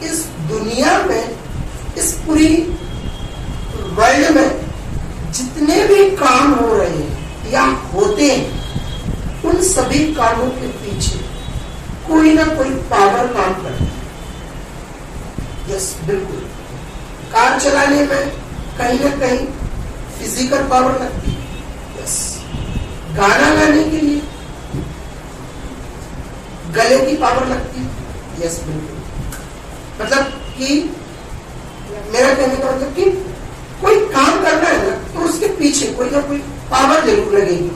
इस दुनिया में, इस पूरी वर्ल्ड में जितने भी काम हो रहे हैं या होते हैं, उन सभी कामों के पीछे कोई ना कोई पावर काम करता है। यस, बिल्कुल। कार चलाने में कहीं ना कहीं फिजिकल पावर लगती है। यस। गाना गाने के लिए गले की पावर लगती है। यस, बिल्कुल। मतलब कि मेरा कहने का मतलब कि कोई काम करना है ना, तो उसके पीछे कोई ना कोई पावर जरूर लगेगी।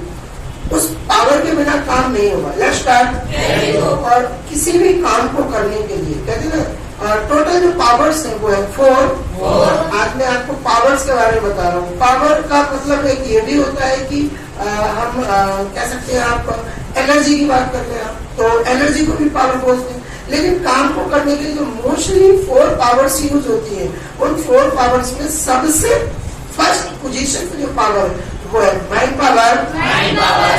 उस पावर के बिना काम नहीं होगा। Let's start. और किसी भी काम को करने के लिए कहते हैं ना, टोटल जो पावर्स है वो है 4। आज मैं आपको पावर्स के बारे में बता रहा हूँ। पावर का मतलब एक ये भी होता है कि हम कह सकते हैं, आप एनर्जी की बात करते हैं, तो एनर्जी को भी पावर बोलते हैं। लेकिन काम को करने के लिए जो मोस्टली 4 पावर्स यूज होती है, उन 4 पावर्स में सबसे फर्स्ट पोजीशन पे जो पावर वो है माइंड पावर।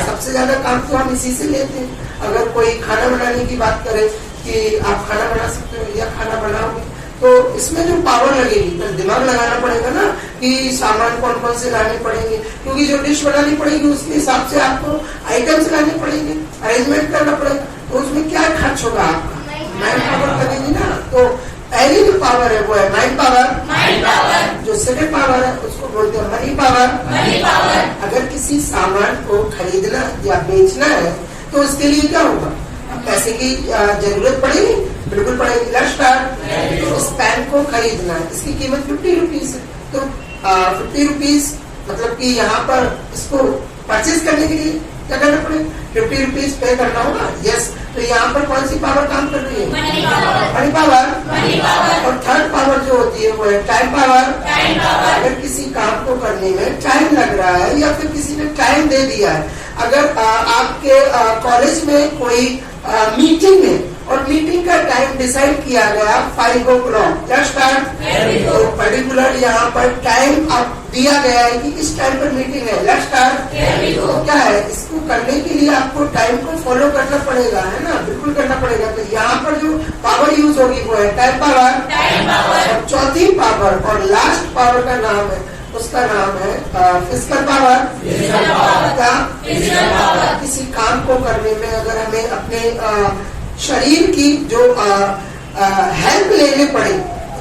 सबसे ज्यादा काम तो हम इसी से लेते हैं। अगर कोई खाना बनाने की बात करे कि आप खाना बना सकते हो या खाना बनाओगे, तो इसमें जो पावर लगेगी, तो दिमाग लगाना पड़ेगा ना कि सामान कौन कौन से लाने पड़ेंगे, क्योंकि जो डिश बनानी पड़ेगी उसके हिसाब से आपको आइटम्स लाने पड़ेंगे, अरेंजमेंट करना पड़ेगा। तो उसमें क्या खर्च होगा आपका? माइंड पावर लगेगी ना। तो पहली जो पावर है वो है माइंड पावर। जो सेकंड पावर है उसको बोलते हैं मनी पावर। अगर किसी सामान को खरीदना या बेचना है तो उसके लिए क्या होगा? पैसे की जरूरत पड़ेगी, बिल्कुल पड़ेगी। Let's start. इस पेन को खरीदना है, इसकी कीमत 50 रुपीज है, तो 50 रुपीज मतलब कि यहाँ पर इसको परचेज करने के लिए क्या करना पड़ेगा? 50 रुपीज पे करना होगा। यस। तो यहाँ पर कौन सी पावर काम कर रही है? Money power. और थर्ड पावर जो होती है वो है टाइम पावर। अगर किसी काम को करने में टाइम लग रहा है या फिर किसी ने टाइम दे दिया है, अगर आपके कॉलेज में कोई मीटिंग है और मीटिंग का टाइम डिसाइड किया गया 5 o'clock, तो पर्टिकुलर यहाँ पर टाइम आप दिया गया है कि इस टाइम पर मीटिंग है। Let's start. तो क्या है, इसको करने के लिए आपको टाइम को फॉलो करना पड़ेगा, है ना? बिल्कुल करना पड़ेगा। तो यहाँ पर जो पावर यूज होगी वो है टाइम पावर। और चौथी पावर और लास्ट पावर का नाम है, उसका नाम है फिजिकल पावर। किसी काम को करने में अगर हमें अपने शरीर की जो हेल्प लेने पड़े,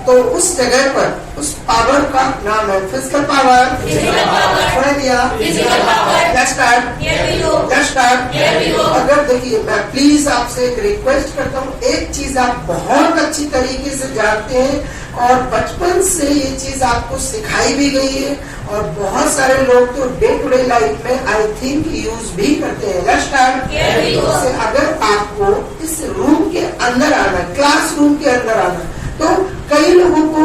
तो उस जगह पर उस पावर का नाम है फिजिकल पावर। अगर देखिए, मैं प्लीज आपसे एक रिक्वेस्ट करता हूँ, एक चीज आप बहुत अच्छी तरीके से जानते हैं और बचपन से ये चीज आपको सिखाई भी गई है और बहुत सारे लोग तो डे टू डे लाइफ में आई थिंक यूज भी करते हैं। Let's start. अगर आपको इस रूम के अंदर आना, क्लास रूम के अंदर आना, तो कई लोगों को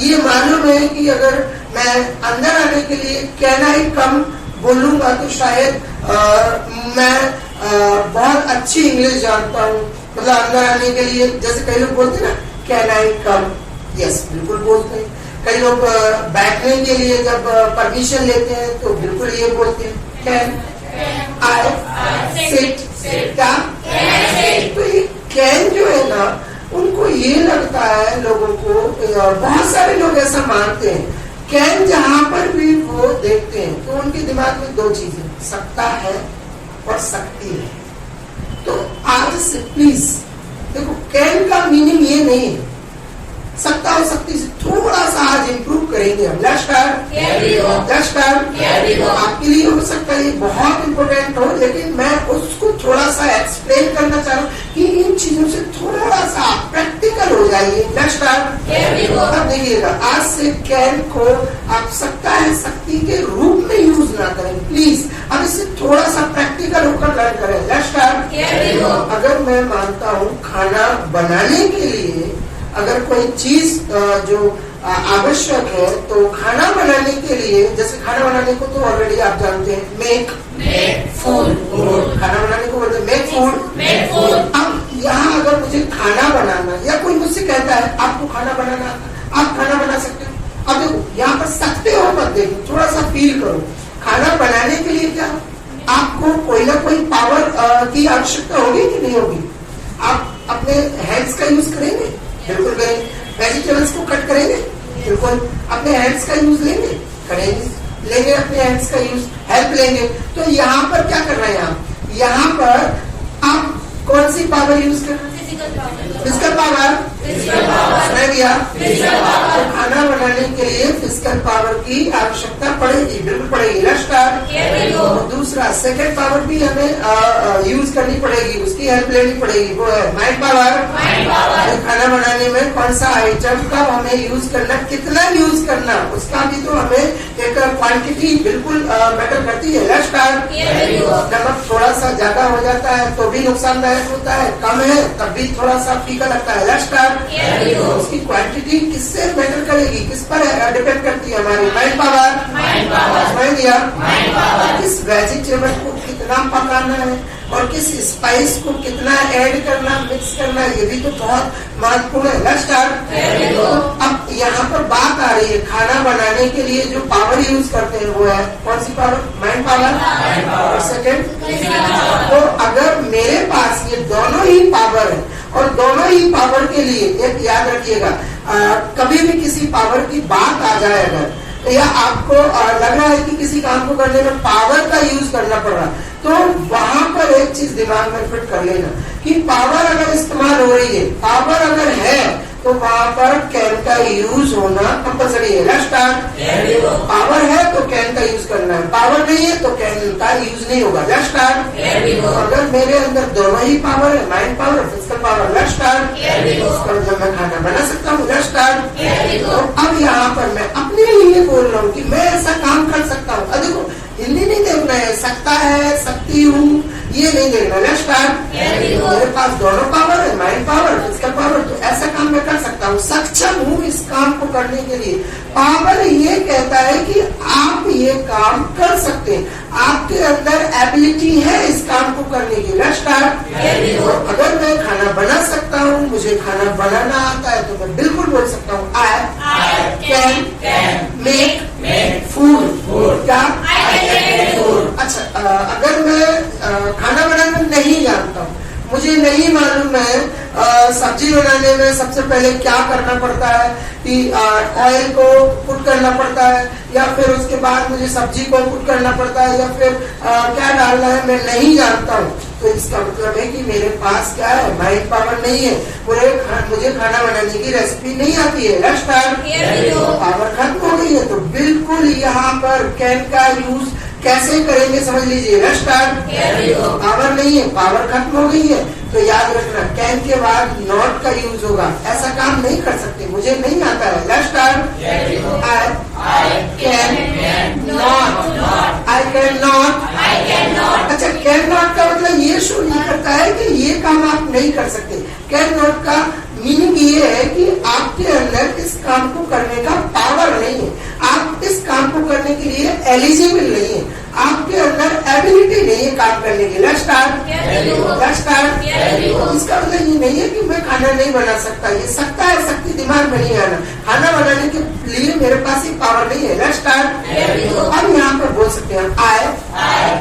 ये मालूम है कि अगर मैं अंदर आने के लिए कैन आई कम बोलूंगा तो शायद मैं बहुत अच्छी इंग्लिश जानता हूँ। मतलब अंदर आने के लिए जैसे कई लोग बोलते हैं ना, कैन आई कम। यस, बिल्कुल बोलते हैं। कई लोग बैठने के लिए जब परमिशन लेते हैं तो बिल्कुल ये बोलते हैं, कैन आई सिट। क्या? तो ये कैन जो है ना, उनको ये लगता है, लोगों को, बहुत सारे लोग ऐसा मानते हैं, कैन जहां पर भी वो देखते हैं तो उनके दिमाग में 2 चीजें, सकता है और शक्ति है। तो आज से प्लीज देखो, कैन का मीनिंग ये नहीं है। सकता और शक्ति से थोड़ा सा आज इम्प्रूव करेंगे हम। Let's start. आपके लिए हो सकता है ये बहुत इम्पोर्टेंट हो, लेकिन मैं उसको थोड़ा सा एक्सप्लेन करना चाह रहा हूँ कि इन चीजों से थोड़ा सा प्रैक्टिकल हो जाइए। Let's start. अब देखिएगा, आज से कैन को आप सकता है शक्ति के रूप में यूज ना करें प्लीज। अब इससे थोड़ा सा प्रैक्टिकल होकर लर्न करें। Let's start. अगर मैं मानता हूँ खाना बनाने के लिए अगर कोई चीज जो आवश्यक है, तो खाना बनाने के लिए, जैसे खाना बनाने को तो ऑलरेडी आप जानते हैं, मेक फूड। खाना बनाने को बोलते हैं मेक फूड। अब यहाँ अगर मुझे खाना बनाना, या कोई मुझसे कहता है आपको खाना बनाना, आप खाना बना सकते हो। अब देखो, यहाँ पर सकते हो मत देखो, थोड़ा सा फील करो। खाना बनाने के लिए क्या आपको कोई ना कोई पावर की आवश्यकता होगी कि नहीं होगी? आप अपने हैंड्स का यूज करेंगे, बिल्कुल एनिमल्स को कट करेंगे? बिल्कुल। अपने हैंड्स का यूज लेंगे? करेंगे। लेंगे अपने हैंड्स का यूज, हेल्प लेंगे। तो यहाँ पर क्या कर रहे हैं आप? यहाँ पर आप कौन सी पावर यूज कर रहे हैं? Physical power. तो खाना बनाने के लिए फिजिकल पावर की आवश्यकता पड़ेगी, बिल्कुल पड़ेगी। दूसरा सेकंड पावर भी हमें यूज करनी पड़ेगी, उसकी हेल्प लेनी पड़ेगी, वो है माइंड पावर। खाना बनाने में कौन सा आइटम कब हमें यूज करना, कितना यूज करना, उसका भी तो हमें एक क्वांटिटी बिल्कुल मैटर करती है। नमक थोड़ा सा ज्यादा हो जाता है तो भी नुकसानदायक होता है, कम है तब भी थोड़ा सा फीका लगता है। उसकी क्वांटिटी किससे मैटर करेगी, किस पर डिपेंड करती है? हमारी माइंड पावर। समझ लिया? किस वेजिटेबल को कितना पकाना है और किस स्पाइस को कितना ऐड करना, मिक्स करना, ये भी तो बहुत महत्वपूर्ण है। अब यहाँ पर बात आ रही है खाना बनाने के लिए जो पावर यूज करते हैं वो है कौन सी पावर? Mind power. और सेकेंड, तो अगर मेरे पास ये दोनों ही पावर है और दोनों ही पावर के लिए एक याद रखिएगा, कभी भी किसी पावर की बात आ जाए अगर, या आपको लग रहा है कि किसी काम को करने में पावर का यूज करना पड़ रहा, तो वहां पर एक चीज दिमाग में फिट कर लेना कि पावर अगर इस्तेमाल हो रही है, पावर अगर है, तो वहां पर कैन का यूज होना कंपल्सरी है। पावर है तो कैन का यूज करना है, पावर नहीं है तो कैन का यूज नहीं होगा। अगर मेरे अंदर दोनों ही पावर है, माइंड पावर और फिजिकल पावर, जब मैं खाना बना सकता हूँ। तो अब यहाँ पर मैं अपने लिए बोल रहा हूँ कि मैं ऐसा काम कर सकता हूँ। देखो, हिंदी नहीं देखना है, सकता है, सकती हूँ, ये नहीं देखना। मेरे पास दोनों पावर है, माइंड पावर, फिजिकल पावर, तो ऐसा काम मैं कर सकता हूँ, सक्षम हूँ इस काम को करने के लिए। पावर ये कहता है कि आप ये काम कर सकते हैं, आपके अंदर एबिलिटी है इस काम को करने की। अगर मैं खाना बना सकता हूँ, मुझे खाना बनाना आता है, तो मैं बिल्कुल बोल सकता हूँ आई कैन मेक फूड। क्या? अच्छा, अगर मैं खाना बनाना नहीं जानता हूँ, मुझे नहीं मालूम है सब्जी बनाने में सबसे पहले क्या करना पड़ता है, कि ऑयल को पुट करना पड़ता है, या फिर उसके बाद मुझे सब्जी को पुट करना पड़ता है, या फिर क्या डालना है, मैं नहीं जानता हूँ, तो इसका मतलब है कि मेरे पास क्या है? माइंड पावर नहीं है। मुझे खाना बनाने की रेसिपी नहीं आती है। पावर खत्म हो गई है, तो बिल्कुल यहाँ पर कैन का यूज कैसे करेंगे समझ लीजिए। पावर नहीं है, पावर खत्म हो गई है, तो याद रखना कैन के बाद नॉट का यूज होगा। ऐसा काम नहीं कर सकते, मुझे नहीं आता है। आई कैन नॉट। अच्छा, कैन नॉट का मतलब ये शो नहीं करता है कि ये काम आप नहीं कर सकते। कैन नॉट का मीनिंग ये है कि आपके अंदर इस काम को करने का पावर नहीं है, आप इस काम को करने के लिए एलिजिबल नहीं है, आपके अंदर एबिलिटी नहीं है काम करने की। इसका मतलब ये नहीं है कि मैं खाना नहीं बना सकता, ये सकता है, शक्ति दिमाग में नहीं आना। खाना बनाने के लिए मेरे पास ही पावर नहीं है। अब यहाँ पर बोल सकते हैं आई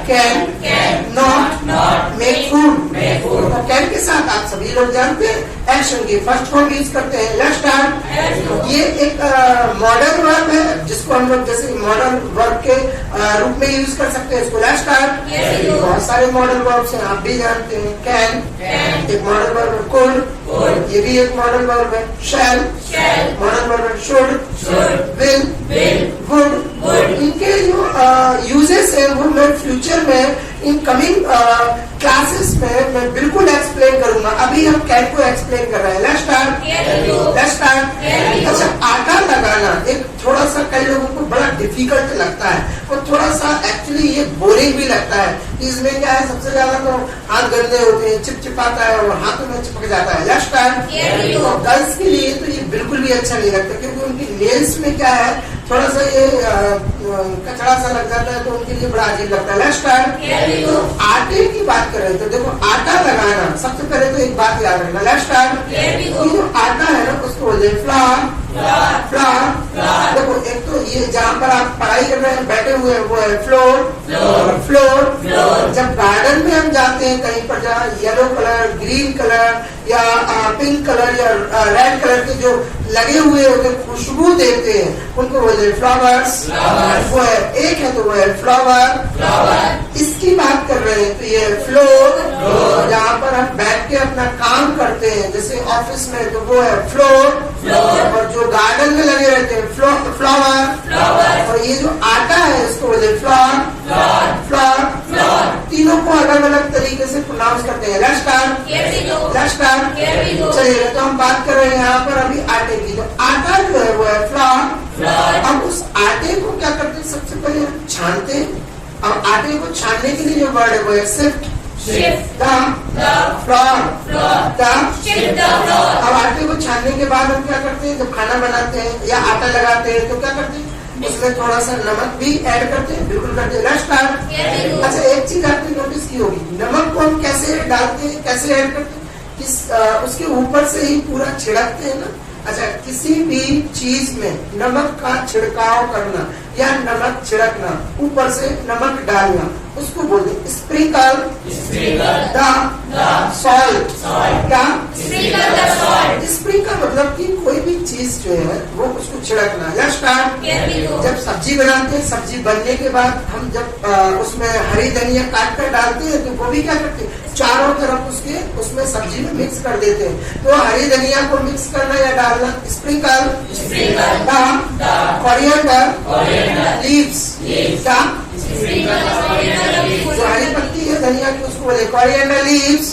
can not make food. Can के साथ आप सभी लोग जानते हैं एक्शन की फर्स्ट फॉर्म यूज करते हैं। ये एक मॉडर्न वर्ब है जिसको हम लोग जैसे मॉडर्न वर्ब के रूप में यूज कर सकते हैं इसको। बहुत सारे मॉडर्न वर्ब्स हैं, आप भी जानते हैं। कैन एक मॉडर्न वर्ब है, कुड ये भी एक मॉडर्न वर्ब है, शैल मॉडर्न वर्ब है, शुड विल वुड। इनके जो यूजेस है वो मैं फ्यूचर में इन कमिंग क्लासेस में मैं बिल्कुल एक्सप्लेन करूंगा। अभी हम कैन को एक्सप्लेन कर रहे हैं। Let's start. अच्छा, आटा लगाना एक थोड़ा सा कई लोगों को बड़ा डिफिकल्ट लगता है और थोड़ा सा एक्चुअली ये बोरिंग भी लगता है। इसमें क्या है, सबसे ज्यादा तो हाथ गंदे होते हैं, चिपचिपाता है और हाथों में चिपक जाता है। Let's start. तो गर्ल्स के लिए तो ये बिल्कुल भी अच्छा नहीं लगता, क्योंकि उनकी नेल्स में क्या है, थोड़ा सा ये कचरा सा लग जाता है, तो उनके लिए बड़ा अजीब लगता है। Let's start. तो आटे की बात करें तो देखो, आटा लगाना सबसे पहले तो एक बात याद रखना। Let's start. ये जो आटा है ना, उसको बोलते हैं फ्लावर। देखो, एक तो ये जहाँ पर आप पढ़ाई कर रहे हैं, बैठे हुए हैं, वो है फ्लोर। जब गार्डन में हम जाते हैं कहीं पर, जहाँ येलो कलर, ग्रीन कलर या पिंक कलर या रेड कलर के जो लगे हुए होते खुशबू देते हैं उनको बोलते हैं फ्लावर्स। वो है एक है तो वो है फ्लावर। इसकी बात कर रहे हैं तो ये फ्लोर, जहाँ पर हम बैठ के अपना काम करते हैं जैसे ऑफिस में तो वो है फ्लोर। और जो गार्डन में लगे रहते हैं फ्लावर। और ये जो आटा है इसको बोलते हैं फ्लोर। तीनों को अलग अलग तरीके से प्रोनाउंस करते हैं। Let's start. चलिए तो हम बात कर रहे हैं यहाँ पर अभी आटे की। तो आटा जो है वो है फ्लोर। अब उस आटे को क्या करते हैं, सबसे पहले हम छानते हैं। अब आटे को छानने के लिए जो वर्ड है वो है सिफ्ट। अब आटे को छानने के बाद हम क्या करते हैं, जब खाना बनाते हैं या आटा लगाते हैं तो क्या करते हैं, उसमें थोड़ा सा नमक भी ऐड करते हैं। बिल्कुल करते हैं। Let's start. अच्छा, एक चीज आपने नोटिस की होगी, नमक को हम कैसे डालते हैं, कैसे ऐड करते हैं, उसके ऊपर से ही पूरा छिड़कते हैं ना। अच्छा, किसी भी चीज में नमक का छिड़काव करना या नमक छिड़कना, ऊपर से नमक डालना, उसको बोलते हैं स्प्रिंकल द सॉल्ट। क्या स्प्रिंकल मतलब कि कोई भी चीज जो है वो उसको छिड़कना। Let's start. जब सब्जी बनाते हैं, सब्जी बनने के बाद हम जब उसमें हरी धनिया काट कर डालते हैं तो वो भी क्या करते हैं, चारों तरफ उसमें सब्जी में मिक्स कर देते हैं। तो हरी धनिया को मिक्स करना या डालना स्प्रिंकल द कोरिएंडर लीव्स। क्या जो हरी पत्ती है धनिया की उसको बोले कोरिएंडर लीव्स।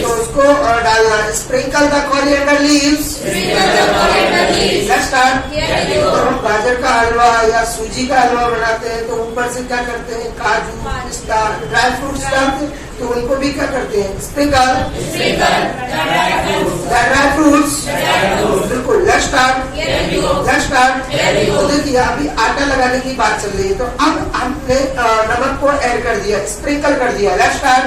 तो उसको डालना sprinkle the coriander leaves. Let's start. जब हम गाजर का हलवा या सूजी का हलवा बनाते हैं तो ऊपर से क्या करते हैं, काजू पिस्ता ड्राई फ्रूट्स डालते हैं, तो उनको भी क्या करते हैं स्प्रिंकल ड्राई फ्रूट्स। बिल्कुल। Let's start. तो देखिए अभी आटा लगाने की बात चल रही है, तो अब हमने नमक को ऐड कर दिया, स्प्रिंकल कर दिया। Let's start.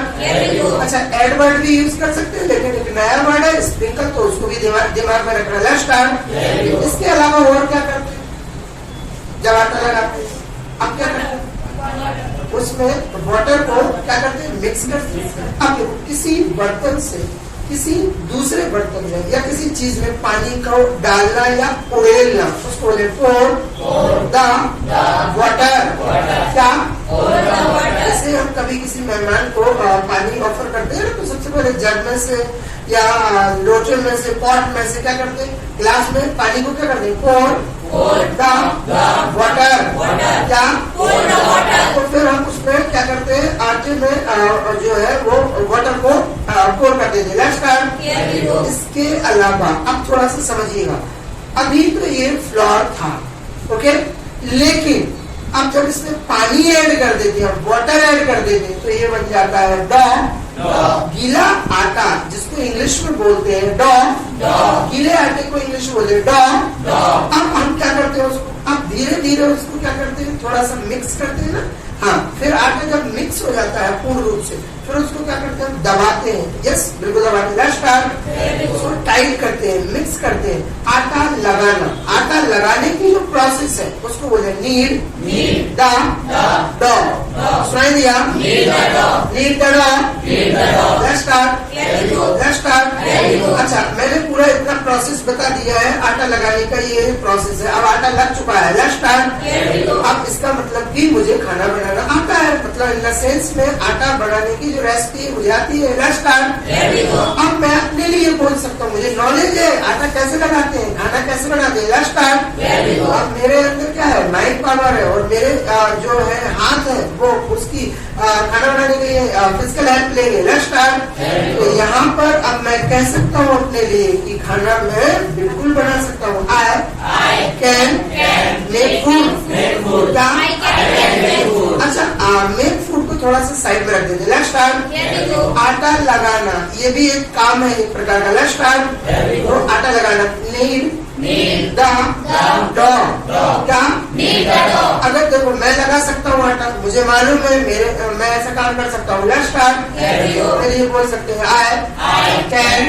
अच्छा, ऐड वर्ड भी यूज कर सकते हैं, लेकिन एक नया वर्ड है स्प्रिंकल, तो उसको भी दिमाग में रखना। Let's start. इसके अलावा और क्या करते हैं जब आटा लगाते हैं, अब क्या करते हैं, उसमें वाटर को क्या करते हैं, मिक्स करते हैं। अब किसी बर्तन से किसी दूसरे बर्तन में या किसी चीज में पानी को डालना या उड़ेलना, उसको बोले pour the water। क्या जैसे हम कभी किसी मेहमान को पानी ऑफर करते हैं ना, तो सबसे पहले जग में से या लोटे में से पॉट में से क्या करते हैं, ग्लास में पानी को क्या करते हैं, pour the water। क्या तो फिर हम उसमें क्या करते हैं, आटे में जो है वो वाटर को पोर कर देते हैं। Let's start. इसके अलावा अब थोड़ा सा समझिएगा, अभी तो ये फ्लोर था, ओके, लेकिन अब जब इसमें पानी ऐड कर देते हैं, वाटर ऐड कर देते हैं, तो ये बन जाता है डॉ। गीला आटा जिसको इंग्लिश में बोलते हैं डॉ, गीले आटे को इंग्लिश में बोलते हैं डॉ। अब हम क्या करते हैं उसको, अब धीरे धीरे उसको क्या करते हैं, थोड़ा सा मिक्स करते हैं ना। हाँ, फिर आटा जब मिक्स हो जाता है पूर्ण रूप से, फिर उसको क्या करते हैं, दबाते हैं। यस, बिल्कुल दबाते हैं। Let's start. उसको टाइट करते हैं, मिक्स करते हैं। आटा लगाना, आटा लगाने की जो प्रोसेस है उसको बोलते हैं नीड द डॉ। सुनाई दिया, नीड द डॉ। Let's start. अच्छा, मैंने पूरा इतना प्रोसेस बता दिया है आटा लगाने का, ये प्रोसेस है। अब आटा लग चुका है। Let's start. अब इसका मतलब कि मुझे खाना बनाना आता है, मतलब इन द सेंस में आटा बनाने की जो रेसिपी मुझे आती है। Let's start. अब मैं अपने लिए बोल सकता हूँ, मुझे नॉलेज है आटा कैसे लगाते हैं, खाना कैसे बनाते हैं। Let's start. अब मेरे अंदर क्या है, माइंड पावर है, और मेरे जो है हाथ है वो उसकी खाना बनाने के लिए फिजिकल हेल्प लेंगे। Let's start. तो यहाँ पर अब मैं कह सकता हूँ अपने लिए कि खाना मैं बिल्कुल बना सकता हूँ। I can make food. क्या? अच्छा, मेक फूड को थोड़ा सा साइड में रख देते। Let's start. आटा लगाना, ये भी एक काम है एक प्रकार का। Let's start. तो आटा लगाना, नीड द डॉ। क्या? अगर देखो मैं लगा सकता हूँ आटा, मुझे मालूम है मैं ऐसा काम कर सकता हूँ। Let's start. मेरे ये बोल सकते हैं आई कैन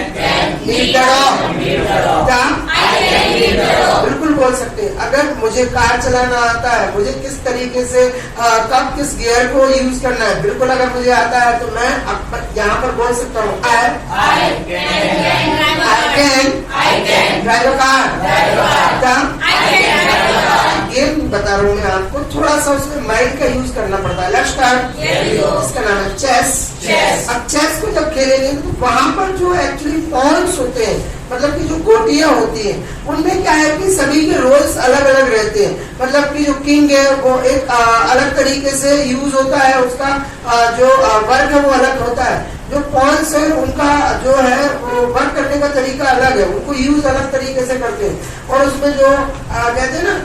नीड द डॉ। क्या? बिल्कुल बोल सकते हैं। अगर मुझे मुझे कार चलाना आता है, मुझे किस तरीके से कब किस गियर को यूज करना है, बिल्कुल अगर मुझे आता है तो मैं यहाँ पर बोल सकता हूँ I can drive a car। Game बता रहा हूँ मैं आपको, थोड़ा सा उसमें माइंड का यूज करना पड़ता है। लेट्स स्टार्ट, इसका नाम है चेस। अब चेस को जब खेलेंगे तो वहां पर जो एक्चुअली पॉइंट्स होते हैं, मतलब कि जो गोटियां होती हैं, उनमें क्या है कि सभी के रोल्स अलग अलग रहते हैं। मतलब कि जो किंग है वो एक अलग तरीके से यूज होता है, उसका जो वर्क है वो अलग होता है। जो पॉइंट्स है उनका जो है वो वर्क करने का तरीका अलग है, उनको यूज अलग तरीके से करते हैं। और उसमें जो कहते हैं ना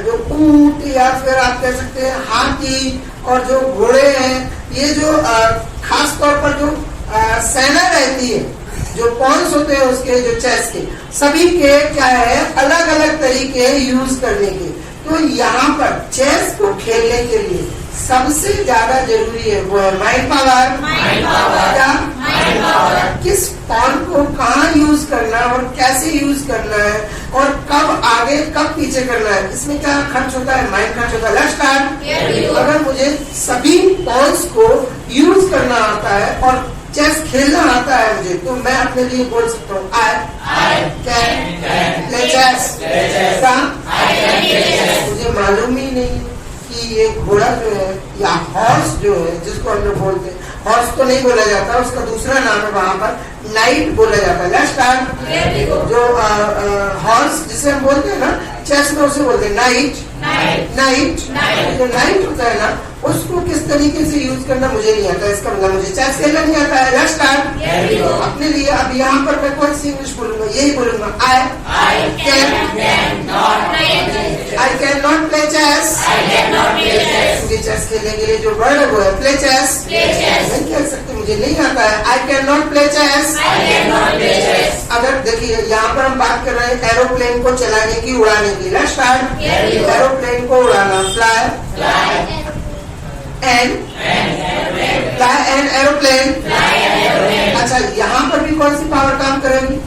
जो ऊंट या फिर आप कह सकते हैं हाथी और जो घोड़े हैं, ये जो खास तौर पर जो सेना रहती है, जो पॉइंट्स होते हैं उसके जो चेस के, सभी के क्या है अलग अलग तरीके यूज करने के। तो यहाँ पर चेस को खेलने के लिए सबसे ज्यादा जरूरी है वो है माइंड पावर। किस पॉइंट को कहाँ यूज करना है और कैसे यूज करना है और कब आगे कब पीछे करना है, इसमें क्या खर्च होता है, माइंड खर्च होता है। Let's start. अगर मुझे सभी पॉइंट्स को यूज करना आता है और चेस खेलना आता है मुझे, तो मैं अपने लिए बोल सकता हूँ I can play chess। मुझे मालूम ही नहीं कि ये घोड़ा जो है या हॉर्स जो है, जिसको हम लोग बोलते हैं, हॉर्स तो नहीं बोला जाता, उसका दूसरा नाम है वहां पर नाइट बोला जाता है। Let's start. जो हॉर्स जिसे हम बोलते हैं ना चेस में, उसे बोलते हैं नाइट। जो नाइट होता है ना, उसको किस तरीके से यूज करना मुझे नहीं आता, इसका मतलब मुझे चेस खेलना नहीं आता है। Let's start. अपने लिए अब यहाँ पर मैं कौन सी इंग्लिश बोलूंगा, यही बोलूंगा I can not play chess. मुझे चेस खेलने के लिए जो वर्ड है वो है प्ले चेस। नहीं खेल सकते, मुझे नहीं आता है। I can not play chess. अगर देखिए यहाँ पर हम बात कर रहे हैं एरोप्लेन को चलाने की, उड़ाने की। Let's start. एरोप्लेन को उड़ाना, फ्लाई एन एरोप्लेन। अच्छा, यहाँ पर भी कौन सी पावर काम करेगी,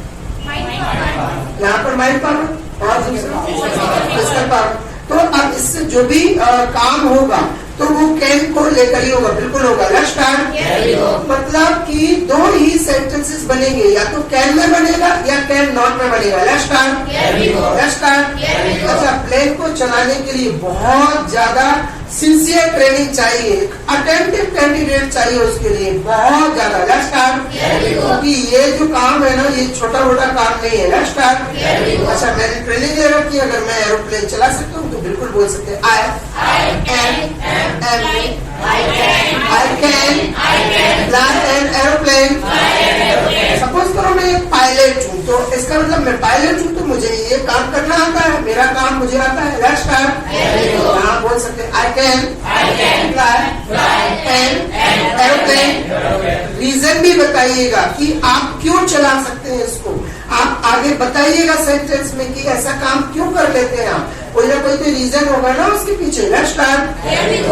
यहाँ पर माइंड पावर और दूसरा फिजिकल पावर। तो अब इससे जो भी काम होगा तो वो कैन को लेकर ही होगा, बिल्कुल होगा। Let's start. मतलब कि दो ही सेंटेंसेस बनेंगे, या तो कैन में बनेगा या कैन नॉट में बनेगा। Let's start. अच्छा, प्लेन को चलाने के लिए बहुत ज्यादा सिंसियर ट्रेनिंग चाहिए, अटेंटिव कैंडिडेट चाहिए उसके लिए बहुत ज्यादा। Let's start. क्योंकि ये जो काम है ना, ये छोटा मोटा काम नहीं है। Let's start. अच्छा, मैंने ट्रेनिंग ले रखी है, अगर मैं एरोप्लेन चला सकता हूँ तो बिल्कुल बोल सकते हैं I can fly an aeroplane। Suppose करो मैं एक पायलट हूँ, तो इसका मतलब मैं पायलट हूँ तो मुझे ये काम करना आता है, मेरा काम मुझे आता है। Let's start. यहाँ बोल सकते हैं I can fly an aeroplane। Reason भी बताइएगा कि आप क्यों चला सकते हैं इसको, आप आगे बताइएगा सेंटेंस में कि ऐसा काम क्यों कर लेते हैं आप, कोई ना कोई तो रीजन होगा ना उसके पीछे। Let's start.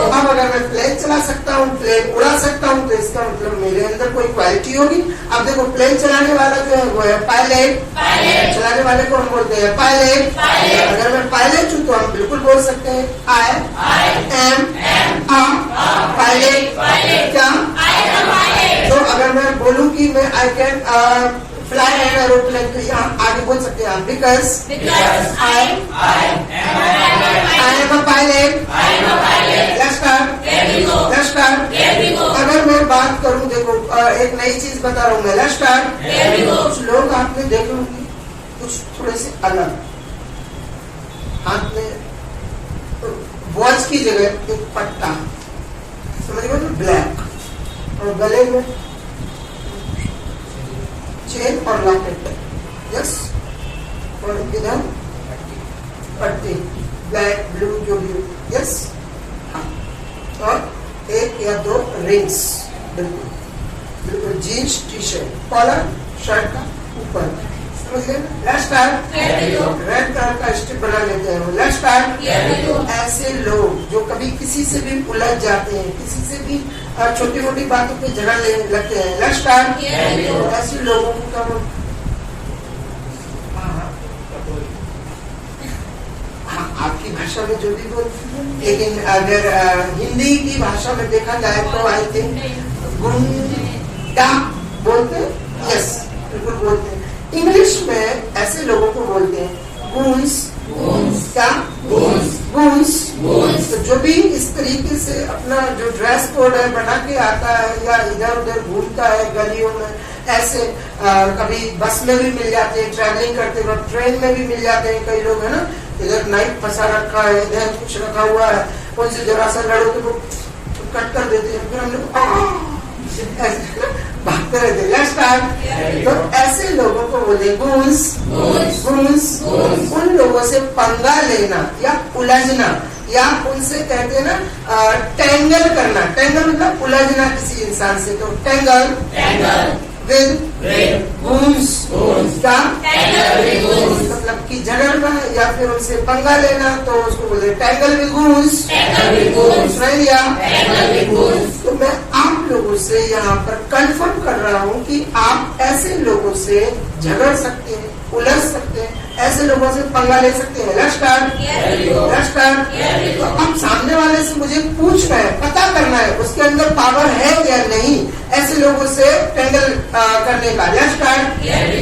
अब अगर मैं प्लेन चला सकता हूँ, प्लेन उड़ा सकता हूँ, तो इसका मतलब मेरे अंदर कोई क्वालिटी होगी। अब देखो, प्लेन चलाने वाला जो है वो है पायलट। चलाने वाले को हम बोलते हैं पायलट। अगर मैं पायलट हूँ तो हम बिल्कुल बोल सकते हैं I am a pilot। क्या? तो अगर मैं बोलूँ कि मैं I can fly an aeroplane, तो यहाँ आगे बोल सकते हैं आप because I am a pilot। Let's start। अगर मैं बात करूँ, देखो एक नई चीज बता रहा हूँ मैं। Let's start। कुछ लोग आपने देखे होंगे कुछ थोड़े से अलग, हाथ में वॉच की जगह एक पट्टा, समझ गए, तो ब्लैक, और गले में चेन और लॉकेट। यस, और इधर पट्टी, ब्लैक ब्लू जो भी। यस, हाँ, और एक या दो रिंग्स। बिल्कुल jeans T shirt, collar shirt का ऊपर, समझ गए। Let's start. रेड कलर का स्ट्रिप बना लेते हैं। Let's start. ऐसे लोग जो कभी किसी से भी उलझ जाते हैं, किसी से भी छोटी मोटी बातों पे झगड़ लगते हैं। Let's start. ऐसे लोगों को भाषा में जो भी बोलते हैं, लेकिन अगर हिंदी की भाषा में देखा जाए तो आई थिंक गुंडा बोलते हैं, यस बिल्कुल बोलते हैं। इंग्लिश में ऐसे लोगों को बोलते हैं गूंस, क्या गूंस। तो जो भी इस तरीके से अपना जो ड्रेस कोड है बना के आता है या इधर उधर घूमता है गलियों में, ऐसे कभी बस में भी मिल जाते हैं, ट्रैवलिंग करते वक्त ट्रेन में भी मिल जाते हैं कई लोग, है ना, इधर नाइफ फंसा रखा है, इधर कुछ रखा हुआ है, उनसे जरा सा लड़ो तो वो कट कर देते हैं, फिर हम लोग भागते रहते हैं। तो ऐसे लोगों को बोले गूंस। उन लोगों से पंगा लेना या उलझना, या उनसे कहते हैं ना टेंगल करना। टेंगल मतलब उलझना किसी इंसान से, तो टेंगल विद गूंस का मतलब कि झगड़ना या फिर उनसे पंगा लेना, तो उसको बोलते हैं टेंगल विद गूंस। तो मैं आप लोगों से यहाँ पर कंफर्म कर रहा हूँ कि आप ऐसे लोगों से झगड़ सकते हैं, उलझ सकते हैं, ऐसे लोगों से पंगा ले सकते हैं। तो अब सामने वाले से मुझे पूछना है, पता करना है उसके अंदर पावर है या नहीं, ऐसे लोगों से टेंगल करने का।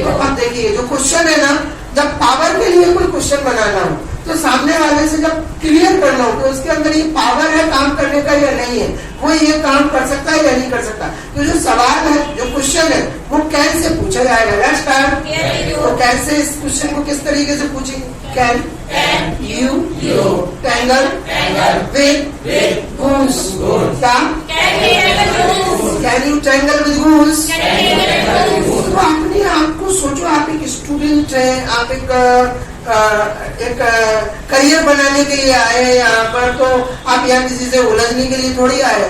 तो अब देखिए जो क्वेश्चन है ना, जब पावर के लिए कोई क्वेश्चन बनाना हो तो सामने वाले से जब क्लियर करना हो कि उसके अंदर ये पावर है काम करने का या नहीं है, वो ये काम कर सकता है या नहीं कर सकता, तो जो सवाल है, जो क्वेश्चन है, वो कैन से पूछा जाएगा। तो कैन से इस क्वेश्चन को किस तरीके से पूछेंगे? Can you tangle with goons का, can you tangle with goons. तो अपने आप को सोचो, आप एक स्टूडेंट है, आप एक करियर बनाने के लिए आए हैं यहाँ पर, तो आप यहाँ किसी से उलझने के लिए थोड़ी आए हैं।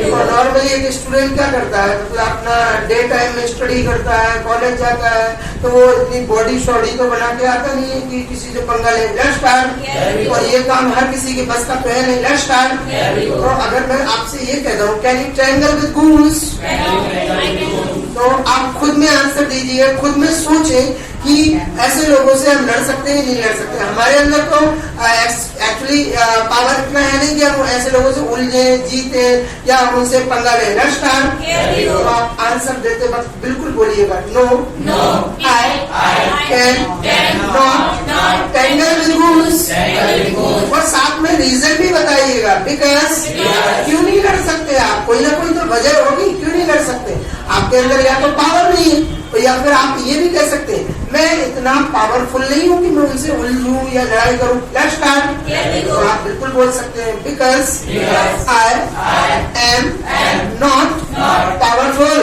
तो नॉर्मली एक स्टूडेंट क्या करता है, मतलब अपना डे टाइम में स्टडी करता है, कॉलेज जाता है, तो वो इतनी बॉडी शॉडी तो बना के आता नहीं है कि किसी से पंगा ले। और ये काम हर किसी के बस का तो है नहीं। तो अगर मैं आपसे ये कहता हूँ can you tangle with goons, तो आप खुद में आंसर दीजिए, खुद में सोचें कि ऐसे लोगों से हम लड़ सकते हैं नहीं लड़ सकते। हमारे अंदर तो एक्चुअली पावर इतना है नहीं कि हम ऐसे लोगों से उलझे, जीते या उनसे पंगा ले। तो आप आंसर देते वक्त बिल्कुल बोलिएगा no, I can not tangle with goons, और साथ में रीजन भी बताइएगा, बिकॉज क्यों नहीं लड़ सकते आप, कोई ना कोई तो वजह होगी क्यों नहीं लड़ सकते। आपके अंदर या तो पावर नहीं है, या फिर आप ये भी कह सकते हैं मैं इतना पावरफुल नहीं हूँ कि मैं उनसे उलझूं या लड़ाई करूँ। तो आप बिल्कुल बोल सकते हैं because I am not powerful.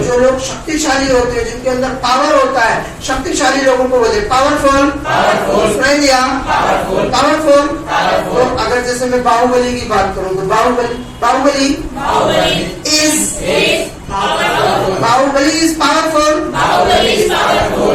जो लोग शक्तिशाली होते हैं, जिनके अंदर पावर होता है, शक्तिशाली लोगों को बोलते पावरफुल। सुनाई दिया? पावरफुल। तो अगर जैसे मैं बाहुबली की बात करूँ तो बाहुबली इज पावरफुल।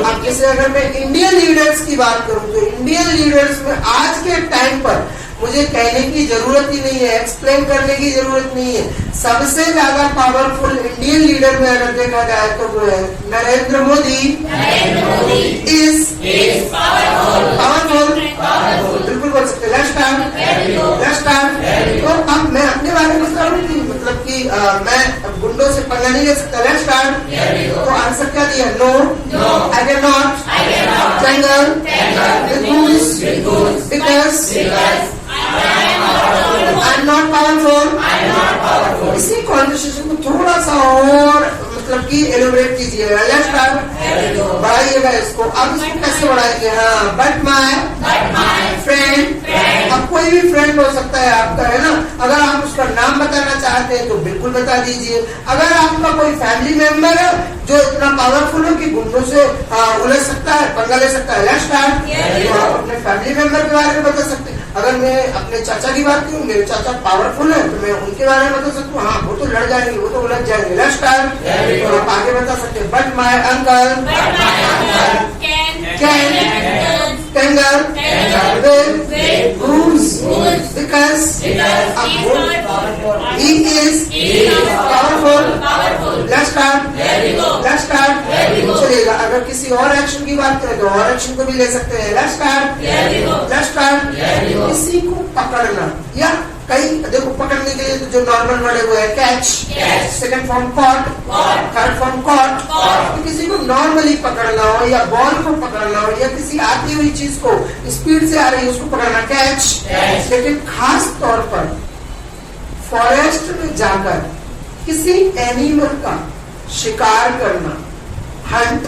अब जैसे अगर मैं इंडियन लीडर्स की बात करूं तो इंडियन लीडर्स में आज के टाइम पर मुझे कहने की जरूरत ही नहीं है, एक्सप्लेन करने की जरूरत नहीं है, सबसे ज्यादा पावरफुल इंडियन लीडर में अगर देखा जाए तो वो है नरेंद्र मोदी इज पावरफुल। बिल्कुल बोल सकते हैं। तो अब मैं अपने बारे में बता रहा हूँ कि मतलब कि मैं गुंडों से पंगा नहीं ले सकता। तो आंसर क्या दिया? No, I can not tangle with goons because I am not powerful. इसी कॉन्वर्सेशन को थोड़ा सा और मतलब कि एलोबरेट कीजिएगा, बढ़ाइएगा इसको। अब इसको कैसे बढ़ाएंगे? हाँ, बट माय फ्रेंड। अब कोई भी फ्रेंड हो सकता है आपका, है ना। अगर आप उसका नाम बताना चाहते हैं तो बिल्कुल बता दीजिए। अगर आपका कोई फैमिली मेंबर है जो इतना पावरफुल हो कि गुंडों से उलझ सकता है, पंगा ले सकता है, तो आप अपने फैमिली मेंबर के बारे में बता सकते हैं। अगर मैं अपने चाचा की बात करूँ, मेरे चाचा पावरफुल है, तो मैं उनके बारे में बता सकता हूँ, हाँ वो तो लड़ जाएंगे, वो तो उलझ जाएंगे। तो आप आगे बता सकते हैं but my uncle can tangle with goons because he is powerful. Let's start. Let's start. चलिएगा, अगर किसी और एक्शन की बात करें तो और एक्शन को भी ले सकते हैं. Let's start. Let's start. किसी को पकड़ना या कई देखो पकड़ने के लिए तो जो नॉर्मल वर्ड है वो है catch, second form caught, third form caught. तो किसी को नॉर्मली पकड़ना हो या बॉल को पकड़ना हो या किसी आती हुई चीज को स्पीड से आ रही है उसको पकड़ना कैच. लेकिन खास तौर पर फॉरेस्ट में जाकर किसी एनिमल का शिकार करना, हंट.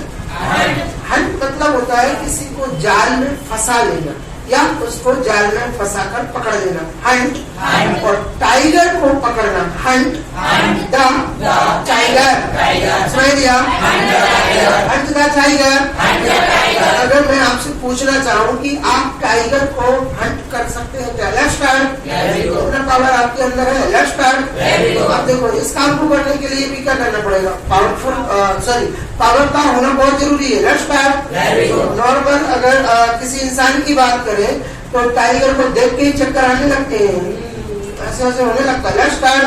हंट मतलब होता है किसी को जाल में फंसा लेना या उसको जाल में फंसाकर पकड़ लेना, हंट. और टाइगर को पकड़ना, हंट द टाइगर. समझ लिया? Hunt the tiger. अगर मैं आपसे पूछना चाहूँ कि आप टाइगर को हंट कर सकते हैं क्या? Let's start. इतना पावर आपके अंदर है. Let's start. अब देखो इस काम को करने के लिए भी क्या करना पड़ेगा? पावर का होना बहुत जरूरी है. Let's start. नॉर्मल अगर किसी इंसान की बात करें तो टाइगर को देख के ही चक्कर आने लगते हैं, ऐसे ऐसे होने लगता है. Let's start.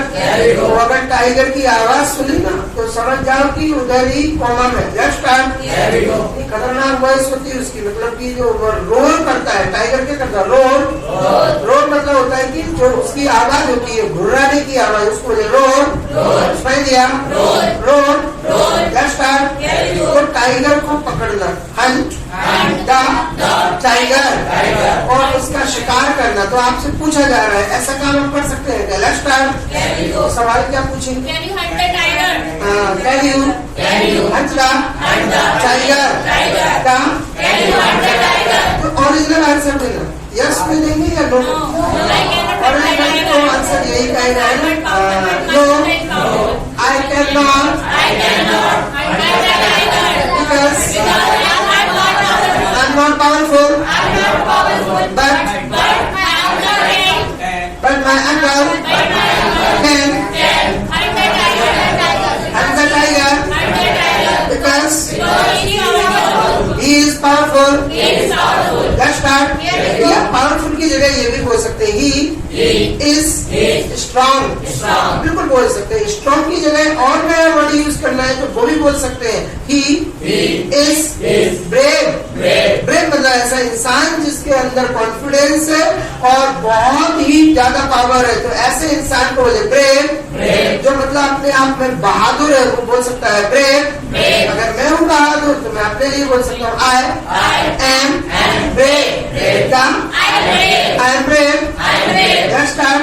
तो अगर टाइगर की आवाज सुनी ना तो समझ जाओ कि उधर ही कॉमा में. Let's start. खतरनाक वॉइस होती है उसकी, मतलब कि जो रोर करता है टाइगर, क्या करता है? रोर. रोर मतलब होता है कि जो उसकी आवाज होती है घुर्राने की आवाज, उसको रोर. समझ लिया? रोर. Let's start. तो टाइगर को पकड़ना, हंट द टाइगर, और उसका शिकार करना. तो आपसे पूछा जा रहा है ऐसा काम आप कर सकते हैं क्या? Let's start. सवाल क्या पूछेंगे? Can you Hunt the tiger? तो ओरिजिनल आंसर देना, यस में देंगे या नो? ओरिजिनल तो आंसर यही कहना है, no I can not, because I'm not powerful, but my uncle can hunt the tiger because he is powerful. Let's start. या पावरफुल की जगह ये भी बोल सकते हैं he is strong. बिल्कुल बोल सकते हैं. स्ट्रॉन्ग की जगह और नया वर्ड यूज करना है तो वो भी बोल सकते हैं he is brave. ब्रेव मतलब ऐसा इंसान जिसके अंदर कॉन्फिडेंस है और बहुत ही ज्यादा पावर है, तो ऐसे इंसान को बोले ब्रेव. जो मतलब अपने आप में बहादुर है वो बोल सकता है ब्रेव. अगर मैं हूँ बहादुर तो मैं अपने लिए बोल सकता हूँ I am brave. I am brave. Let's start.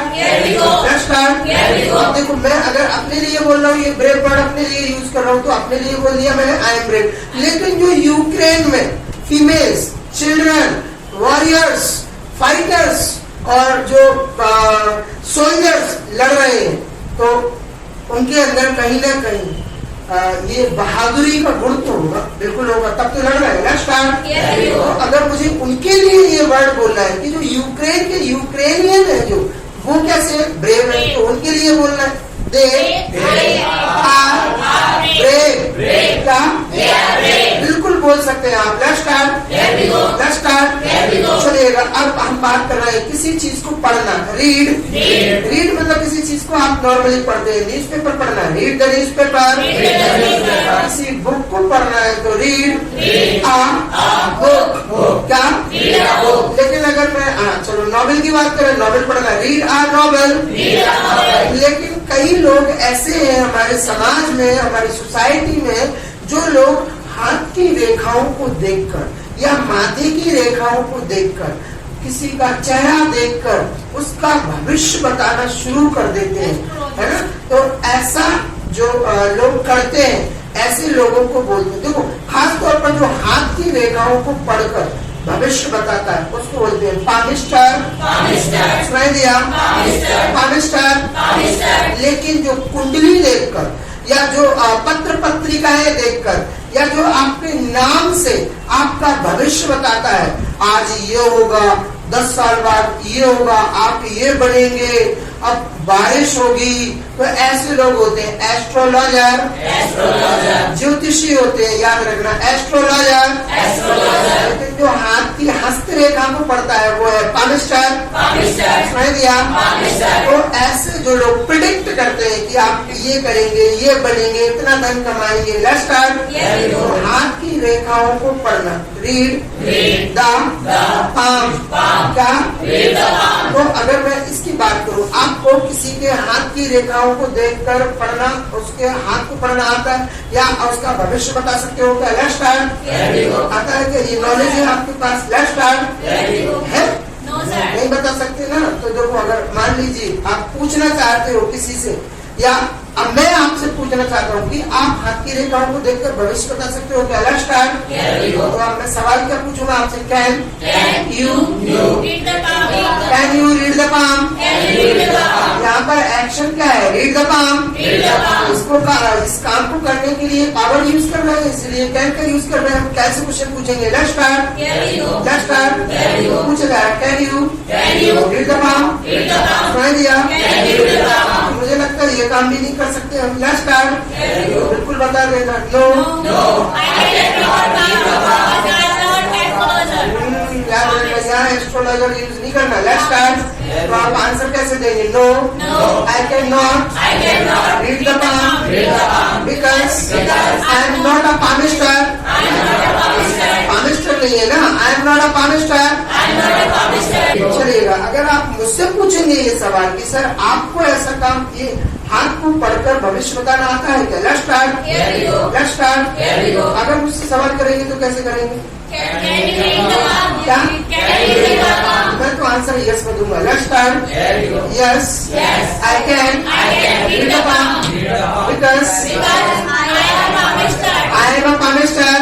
देखो मैं अगर अपने लिए बोल रहा हूँ ये ब्रेव वर्ड अपने लिए यूज कर रहा हूँ तो अपने लिए बोल दिया मैंने आई एम ब्रेव. लेकिन जो यूक्रेन में फीमेल्स, चिल्ड्रन, वॉरियर्स, फाइटर्स और जो सोल्जर्स लड़ रहे हैं तो उनके अंदर कहीं ना कहीं ये बहादुरी का गुण तो होगा, बिल्कुल होगा, तब तो लड़ रहे हैं. Let's start. तो अगर मुझे उनके लिए ये वर्ड बोलना है कि जो यूक्रेन के यूक्रेनियन है जो वो कैसे ब्रेव है, तो उनके लिए बोलना है दे आर ब्रेव. क्या? बिल्कुल बोल सकते हैं आप. Let's start. चलिएगा अब हम बात कर रहे हैं किसी चीज को पढ़ना. रीड मतलब किसी चीज को आप नॉर्मली पढ़ते हैं, न्यूज़पेपर पढ़ना है, रीड द न्यूज़पेपर. किसी बुक को पढ़ना है तो रीड अ बुक. क्या? लेकिन अगर मैं चलो नॉवेल की बात करें, नॉवेल पढ़ना है, रीड अ नॉवेल. लेकिन कई लोग ऐसे हैं हमारे समाज में, हमारी सोसाइटी में, जो लोग हाथ की रेखाओं को देखकर या माथे की रेखाओं को देखकर, किसी का चेहरा देखकर उसका भविष्य बताना शुरू कर देते हैं, है ना? तो ऐसा जो लोग करते हैं ऐसे लोगों को बोलते हैं. देखो खास तौर पर जो हाथ की रेखाओं को पढ़कर भविष्य बताता है उसको बोलते हैं पामिस्टर. सुनाई दिया? पामिस्टर. लेकिन जो कुंडली देखकर या जो पत्र पत्रिकाएं देखकर या जो आपके नाम से आपका भविष्य बताता है, आज ये होगा, 10 साल बाद ये होगा, आप ये बनेंगे, अब बारिश होगी, तो ऐसे लोग होते हैं एस्ट्रोलॉजर. ज्योतिषी होते हैं, याद रखना एस्ट्रोलॉजर. लेकिन जो हाथ की हस्त रेखा को पढ़ता है वो है पामिस्टर। सुनाई दिया? तो ऐसे जो लोग प्रिडिक्ट करते हैं कि आप ये करेंगे, ये बनेंगे, इतना धन कमाएंगे, लेट्स स्टार्ट। तो हाथ की रेखाओं को पढ़ना, रीड द पाम। क्या? तो अगर मैं इसकी बात करूं, आपको किसी के हाथ की रेखाओं को देखकर पढ़ना, उसके हाथ को पढ़ना आता है या उसका भविष्य बता सकते हो क्या? Let's start. आता है कि ये नॉलेज है आपके पास? Let's start. है? नहीं बता सकते ना? तो देखो, अगर मान लीजिए आप पूछना चाहते हो किसी से, या अब मैं आपसे पूछना चाहता हूँ कि आप हाथ की रेखाओं को देखकर भविष्य बता सकते हो क्या? Let's start. तो अब मैं सवाल क्या पूछूंगा आपसे? Can you read the palm? यहाँ पर एक्शन क्या है? Read the palm. इसको इस काम को करने के लिए पावर यूज कर रहे हैं, इसलिए कैन का यूज कर रहे हैं। हम कैसे क्वेश्चन पूछेंगे? Let's start. पूछेगा can you read the palm? सुनाई दिया? मुझे लगता है ये काम भी नहीं कर सकते हम। Let's start. बिल्कुल बता देना। नो यहाँ एस्ट्रोलॉजर यूज नहीं करना। Let's start. तो आप आंसर कैसे देंगे? No, I can not read the palm because I am not a palmister. Palmister नहीं है ना? I am not a palmister. चलिएगा, अगर आप मुझसे पूछेंगे ये सवाल कि सर आपको ऐसा काम, ये हाथ को पढ़कर भविष्य बताना आता है क्या? Let's start. अगर मुझसे सवाल करेंगे तो कैसे करेंगे? क्या? मैं तो आंसर यस में दूंगा। Let's start. Yes, I can read the palm because I am a पामिस्टर।